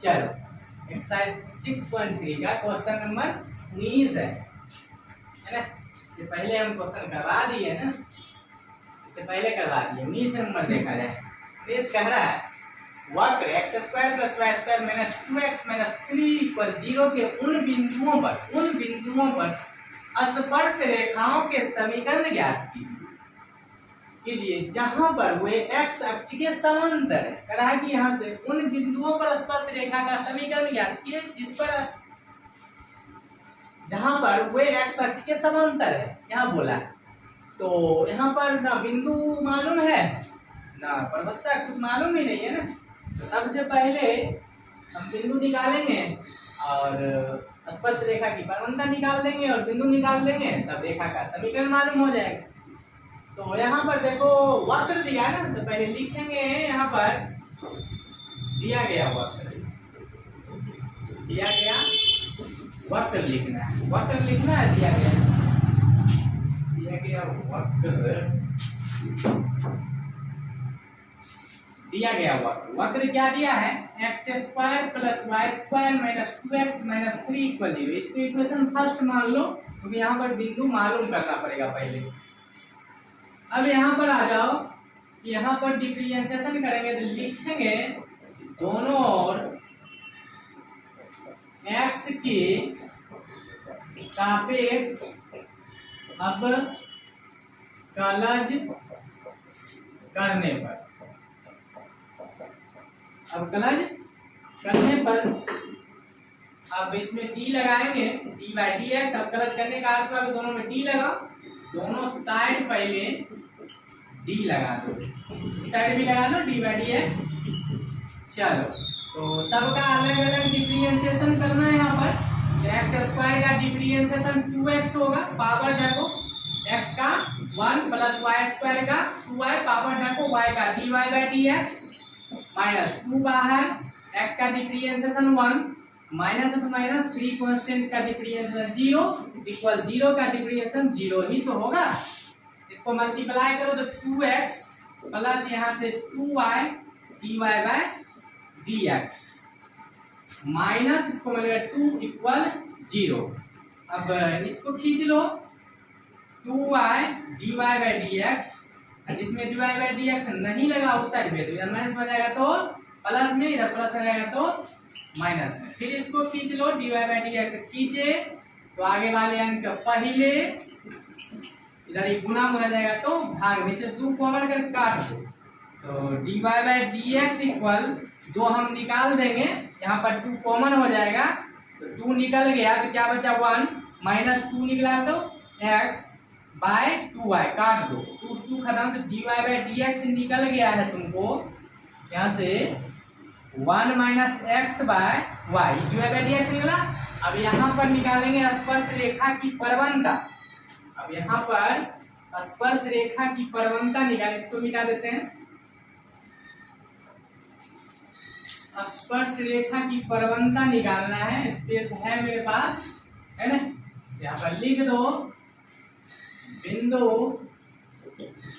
चलो एक्सरसाइज 6.3 का question number 19 है ना। इससे पहले हम क्वेश्चन करवा दिए ना, इससे पहले करवा दिए। 19 नंबर देखा जाए। 19 कह रहा है वक्र x square plus y square minus 2x minus 3 equal 0 के उन बिंदुओं पर स्पर्श रेखाओं के समीकरण ज्ञात कीजिए जहां पर वे x अक्ष के समांतर है। कह रहा है कि यहाँ से उन बिंदुओं पर स्पर्श रेखा का समीकरण ज्ञात कीजिए जहां पर वे x अक्ष के समांतर है। यहाँ बोला तो यहाँ पर ना बिंदु मालूम है ना प्रवक्ता, कुछ मालूम ही नहीं है ना। तो सबसे पहले हम बिंदु निकालेंगे और स्पर्श रेखा की परवंता निकाल देंगे और बिंदु निकाल देंगे, तब रेखा का समीकरण मालूम हो जाएगा। तो यहाँ पर देखो वक्र दिया है ना, तो पहले लिखेंगे यहाँ पर दिया गया वक्र वक्र लिखना है, वक्र लिखना है। दिया गया वक्र क्या दिया है, x square plus y square minus 2x minus 3 equal 0। इसको इक्वेशन फर्स्ट मान लो क्योंकि यहाँ पर बिंदु मालूम करना पड़ेगा पहले। अब यहाँ पर आ जाओ, यहाँ पर डिफरेंशिएशन करेंगे तो लिखेंगे दोनों ओर x के सापेक्ष अवकलज करने पर अब इसमें d लगाएंगे, d बाई डी एक्स। अवकलज करने का अर्थ है दोनों में d लगाओ, दोनों साइड पहले d लगा दो, साइड भी लगा लो d बाई डी एक्स। चलो तो सबका अलग अलग डिफरेंशिएशन करना है। यहाँ पर एक्स स्क्वायर का डिफरेंशिएशन 2x होगा, पावर देखो x का 1 प्लस वाई स्क्वायर का 2y, पावर देखो y का dy by D x minus 2 बाहर, x का डिफरेंशिएशन 1 माइनस तो माइनस 3 कांस्टेंट्स का डिफरेंशिएशन 0 इक्वल 0 का डिफरेंशिएशन 0 ही तो होगा। इसको मल्टीप्लाई करो तो 2x प्लस यहाँ से 2y dy by dx minus इसको मिलेगा 2 इक्वल 0। अब इसको खींच लो 2y dy बाई dx, जिसमें dy बाई dx नहीं लगा उस साइड पे तो इधर माइनस हो जाएगा तो प्लस में, इधर प्लस हो जाएगा तो माइनस में। फिर इसको खींच लो dy बाई dx खींचे तो आगे वाले अंक पहले इधर ही गुना हो जाएगा तो भाग में से 2 कॉमन कर काट दो तो dy बाई dx इक्वल 2 हम निकाल देंगे, यहाँ पर 2 कॉमन हो जाएगा तो 2 निकल गया तो क्या बचा 1 माइनस 2 निकला तो x बाय 2y काट दो, 2 खत्म तो dy बाई dx निकल गया है तुमको यहाँ से 1 minus x by y, dy by dx निकला। अब यहाँ पर निकालेंगे स्पर्श रेखा की परवंता। अब यहाँ पर स्पर्श रेखा की परवंता निकाल, इसको मिटा देते हैं। स्पर्श रेखा की परवंता निकालना है, स्पेस है मेरे पास है ना। यहाँ पर लिख दो बिंदु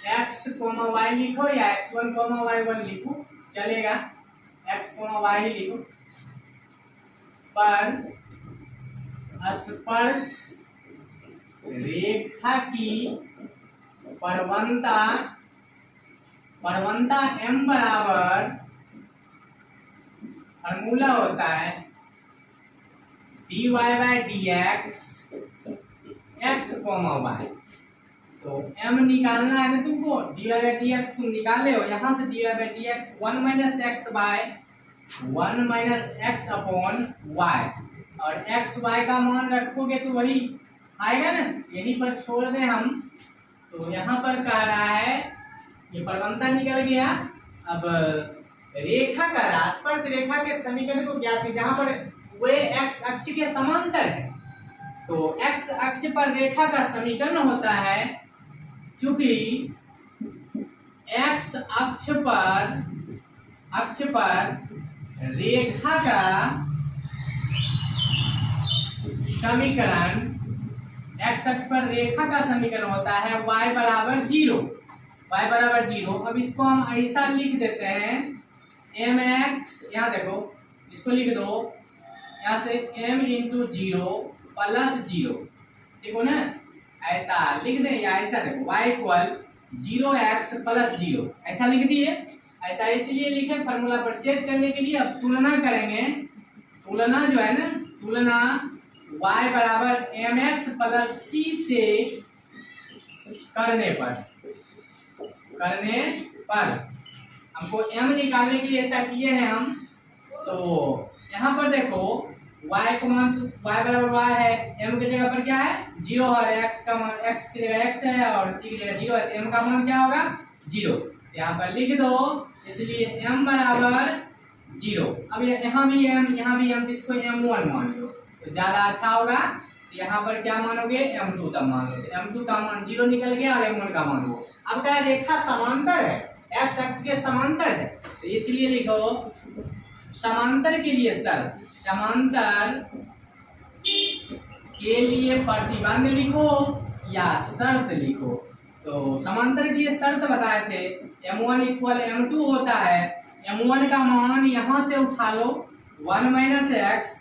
x, y लिखो या x1, y1 लिखो चलेगा, x, y लिखो पर स्पर्श रेखा की परवंता m बराबर फॉर्मूला होता है dy by dx x, y। तो m निकालना है ना तुमको, dy बाई dx तुम निकाले हो, यहाँ से dy by dx 1 minus x by 1 minus x upon y, और x y का मान रखोगे तो वही आएगा ना, यहीं पर छोड़ दें हम। तो यहाँ पर कह रहा है ये परवंता निकल गया। अब रेखा का स्पर्श रेखा के समीकरण को ज्ञात कीजिए जहां पर वे x अक्ष के समांतर है। तो x अक्ष पर रेखा का समीकरण होता है, क्योंकि x अक्ष पर रेखा का समीकरण, x अक्ष पर रेखा का समीकरण होता है y बराबर 0। अब इसको हम ऐसा लिख देते हैं mx, यहाँ देखो इसको लिख दो यहाँ से m इंटू 0 प्लस 0, ठीक हो ना, ऐसा लिख दें या ऐसा देखो y इक्वल 0x प्लस 0, ऐसा लिख दिए। ऐसा इसलिए लिखे फॉर्मूला पर चेक करने के लिए। अब तुलना करेंगे, तुलना जो है ना, तुलना y बराबर mx प्लस c से करने पर हमको m निकालने के लिए ऐसा किए हैं हम। तो यहाँ पर देखो y को मान y बराबर y है, m की जगह पर क्या है 0 और x का मान x की जगह x है और c की जगह 0 है, तो m का मान क्या होगा 0। यहाँ पर लिख दो, इसलिए m बराबर 0। अब यहाँ भी m, तो इसको m1 मान लो तो ज्यादा अच्छा होगा। तो यहाँ पर क्या मानोगे m2 तब मान लो, तो m2 का मान 0 निकल गया और m1 का मान वो। अब क्या रेखा समांतर है, x अक्ष के समांतर है, तो इसलिए लिखो समांतर के लिए शर्त, समांतर के लिए प्रतिबंध लिखो या शर्त लिखो। तो समांतर के लिए शर्त बताए थे m1 इक्वल m2 होता है। m1 का मान यहाँ से उठा लो 1 minus x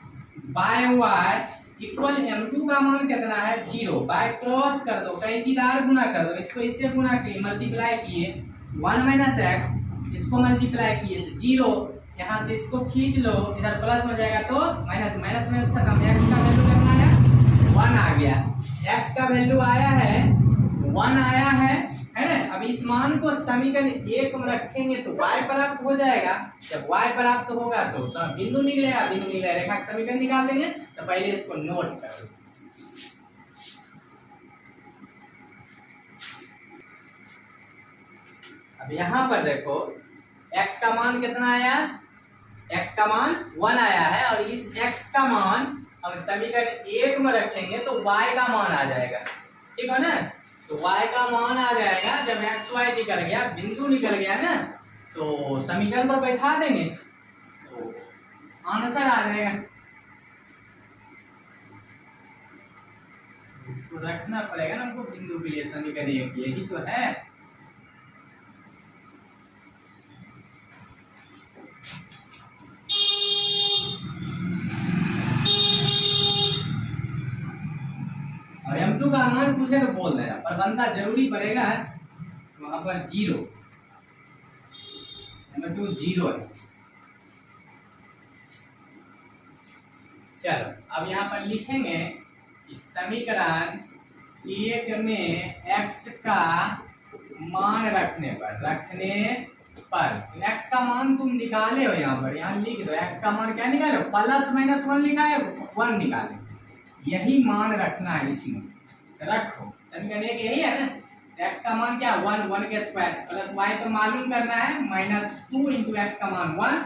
by y equal m2 का मान कितना है 0, बाय क्रॉस कर दो, कई चीज़ गुना कर दो, इसको इससे गुना किए मल्टीप्लाई किए 1 माइनस एक्स, इसको मल्टीप्लाई किए तो 0, यहाँ से इसको खींच लो, इधर प्लस हो जाएगा तो माइनस, माइनस माइनस खत्म। x का वैल्यू कितना आया 1 आ गया, x का वैल्यू आया है 1 आया है ना। अब इस मान को समीकरण 1 में रखेंगे तो y प्राप्त हो जाएगा। जब y प्राप्त होगा तो बिंदु निकलेगा, रेखा का समीकरण निकाल देंगे। तो पहले इसको नोट करो। अब यहाँ पर देखो x का मान कितना आया, x का मान 1 आया है और इस x का मान हम समीकरण 1 में रखेंगे तो y का मान आ जाएगा, ठीक है ना। तो y का मान आ जाएगा जब x y निकल गया, बिंदु निकल गया ना, तो समीकरण पर बैठा देंगे तो आंसर आ जाएगा। इसको रखना पड़ेगा ना हमको बिंदु के लिए, समीकरण यही तो है। और m2 का मान पूछे तो बोल देना, पर बनता जरूरी पड़ेगा वहां पर 0, m2 0 है। चलो अब यहाँ पर लिखेंगे कि समीकरण 1 में x का मान रखने पर x का मान तुम निकाले हो, यहाँ पर यहाँ लिख दो x का मान क्या निकालो, प्लस माइनस 1 लिखा है, 1 निकाले, यही मान रखना है, इसमें रखो। समीकरण एक यही है ना, x का मान क्या 1 के स्क्वायर प्लस y तो मालूम करना है -2 इंटू एक्स का मान 1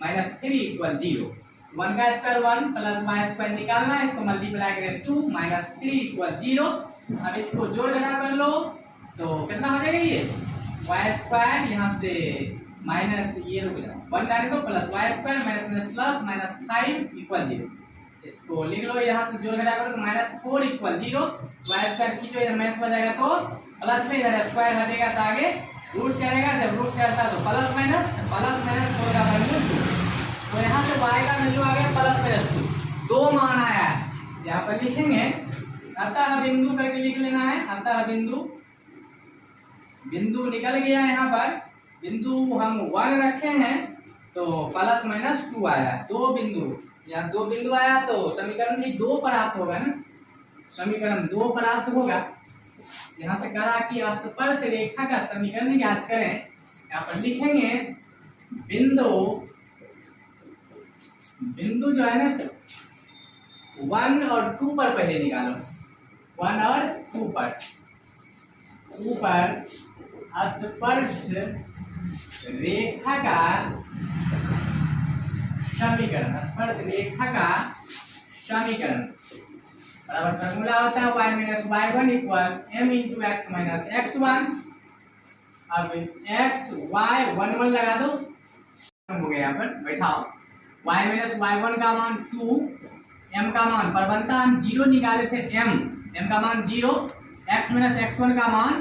-3 इक्वल 0, 1 का स्क्वायर 1 प्लस y स्क्वायर निकालना है, इसको मल्टीप्लाई करें 2 -3 इक्वल 0। अब इसको जोड़ घटा कर लो तो कितना हो जाएगा ये y स्क्वायर, यहाँ से माइनस ये रुक जाएगा 1 डाल दो plus y square minus plus -5 equal 0। इसको लिख लो, यहाँ से जोड़ घटा करो तो -4 इक्वल 0, y स्क्वायर खींचो इधर माइनस हो जाएगा तो प्लस में, इधर स्क्वायर हटेगा तो आगे रूट चढ़ेगा, जब रूट चढ़ता तो प्लस माइनस 4 का वैल्यू 2, तो यहाँ से y का वैल्यू आ गया +2, 2 मान आया है। यहाँ पर लिखेंगे अतः बिंदु करके लिख लेना है, अतः बिंदु निकल गया, यहाँ पर बिंदु हम 1 रखे हैं तो +-2 आया, 2 बिंदु, यहाँ 2 बिंदु आया तो समीकरण भी 2 प्राप्त होगा ना, समीकरण 2 प्राप्त होगा। यहाँ से करा कि स्पर्श रेखा का समीकरण ज्ञात करें। यहाँ पर लिखेंगे बिंदु जो है ना 1 और 2 पर पहले निकालो, 1 और 2 पर ऊपर स्पर्श रेखा का समीकरण, स्पर्श रेखा का समीकरण बराबर फॉर्मूला होता है y minus y1 equal m into x minus x1। अब x y 1 1 लगा दो, हो गया, यहाँ पर बैठाओ, y माइनस y1 का मान 2, m का मान पर बनता हम 0 निकाले थे, m का मान 0, x माइनस x1 का मान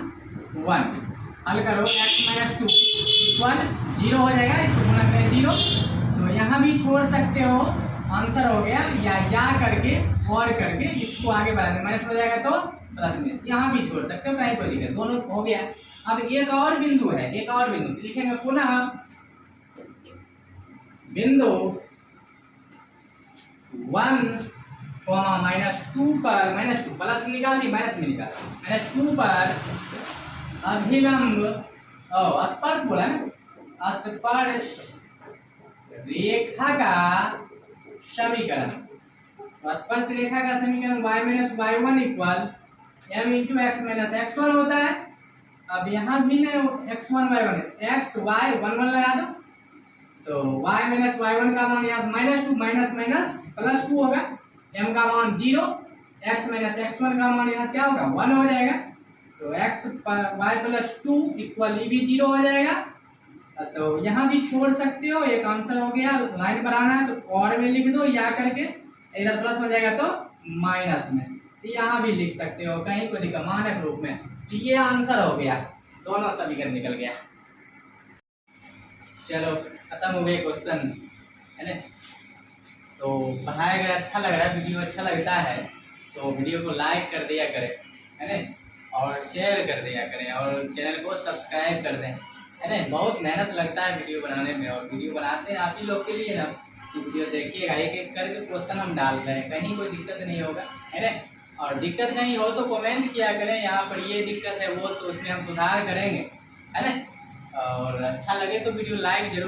1, हल करो x माइनस 2 इक्वल 0 हो जाएगा, इसको गुणा करें 0, तो यहाँ भी छोड़ सकते हो, आंसर हो गया, या करके और करके इसको आगे बढ़ा दें, माइनस हो जाएगा तो प्लस में, यहाँ भी छोड़ सकते हो, कहीं कोई दिक्कत, दोनों हो गया। अब एक और बिंदु है, एक और बिंदु लिखेंगे पुनः बिंदु 1, -2 पर, -2 प्लस में निकाल दी, माइनस में निकाल, -2 पर अभिलंब स्पर्श बोला ना, स्पर्श रेखा का समीकरण, तो स्पर्श रेखा का समीकरण y - y1 = m × x - x1 होता है। अब यहाँ भी ना x1 y1 है, x y 1 1 लगा दो, तो y - y1 का मान यहाँ -2 माइनस +2 होगा, m का मान 0, x - x1 का मान यहाँ से क्या होगा 1 हो जाएगा, तो x y + 2 = ये भी 0 हो जाएगा। तो यहाँ भी छोड़ सकते हो, एक आंसर हो गया। लाइन बनाना है तो और में लिख दो, या करके इधर प्लस हो जाएगा तो माइनस में, तो यहाँ भी लिख सकते हो, कहीं को दिक्कत मानक रूप में, तो ये आंसर हो गया, दोनों समीकरण निकल गया। चलो खत्म हो गए क्वेश्चन, है ना। तो पढ़ाया अगर अच्छा लग रहा है, वीडियो अच्छा लगता है तो वीडियो को लाइक कर दिया करें, है ना, और शेयर कर दिया करें, और चैनल को सब्सक्राइब कर दें, है ना। बहुत मेहनत लगता है वीडियो बनाने में, और वीडियो बनाते हैं आप ही लोग के लिए ना, कि वीडियो देखिएगा, एक एक करके क्वेश्चन हम डाल रहे हैं, कहीं कोई दिक्कत नहीं होगा, है ना। और दिक्कत कहीं हो तो कमेंट किया करें, यहाँ पर ये दिक्कत है वो, तो उसमें हम सुधार करेंगे, है ना। और अच्छा लगे तो वीडियो लाइक जरूर